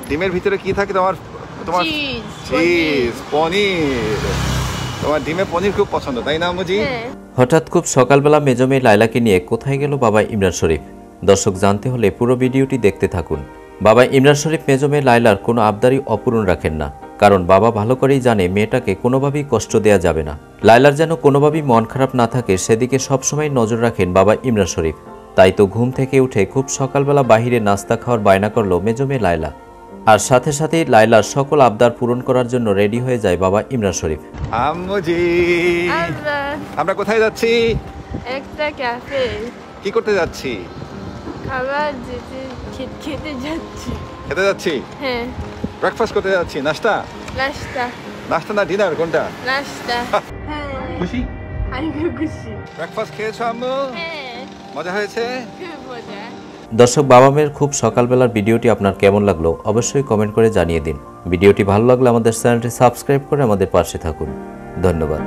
ডিমের ভিতরে কি থাকে তোমার? তোমার চিজ, পনির। তোমার ডিমে পনির খুব পছন্দ, তাই না আম্মুজি? হঠাৎ খুব সকালবেলা মেজো মেয়ে লায়লাকে নিয়ে কোথায় গেল বাবা ইমরান শরীফ? দর্শক জানতে হলে পুরো ভিডিওটি দেখতে থাকুন। বাবা ইমরান শরীফ মেজো মেয়ে লায়লার কোনো আবদারই অপূরণ রাখেন না, কারণ বাবা ভালো করেই জানে মেয়েটাকে কোনোভাবেই কষ্ট দেয়া যাবে না। লায়লার যেন কোনোভাবেই মন খারাপ না থাকে সেদিকে সবসময় নজর রাখেন বাবা ইমরান শরীফ। তাই তো ঘুম থেকে উঠে খুব সকালবেলা বাহিরে নাস্তা খাওয়ার বায়না করল মেজো মেয়ে লায়লা। আর সাথে সাথেই লায়লার সকল আবদার পূরণ করার জন্য রেডি হয়ে যায় বাবা ইমরান শরীফ। আম্মুজি, আমরা কোথায় যাচ্ছি? একটা ক্যাফে। কি করতে যাচ্ছি? খাবার খেতে যাচ্ছি। খেতে যাচ্ছি? হ্যাঁ। ব্রেকফাস্ট করতে যাচ্ছি? নাস্তা? নাস্তা। নাস্তা না ডিনার, কোনটা? নাস্তা। হ্যাঁ। খুশি? আমি খুব খুশি। ব্রেকফাস্ট খেয়েছো আম্মু? হ্যাঁ। মজা হয়েছে? খুব মজা। দর্শক, বাবা মেয়ের খুব সকালবেলার ভিডিওটি আপনার কেমন লাগলো অবশ্যই কমেন্ট করে জানিয়ে দিন। ভিডিওটি ভালো লাগলে আমাদের চ্যানেলটি সাবস্ক্রাইব করে আমাদের পাশে থাকুন। ধন্যবাদ।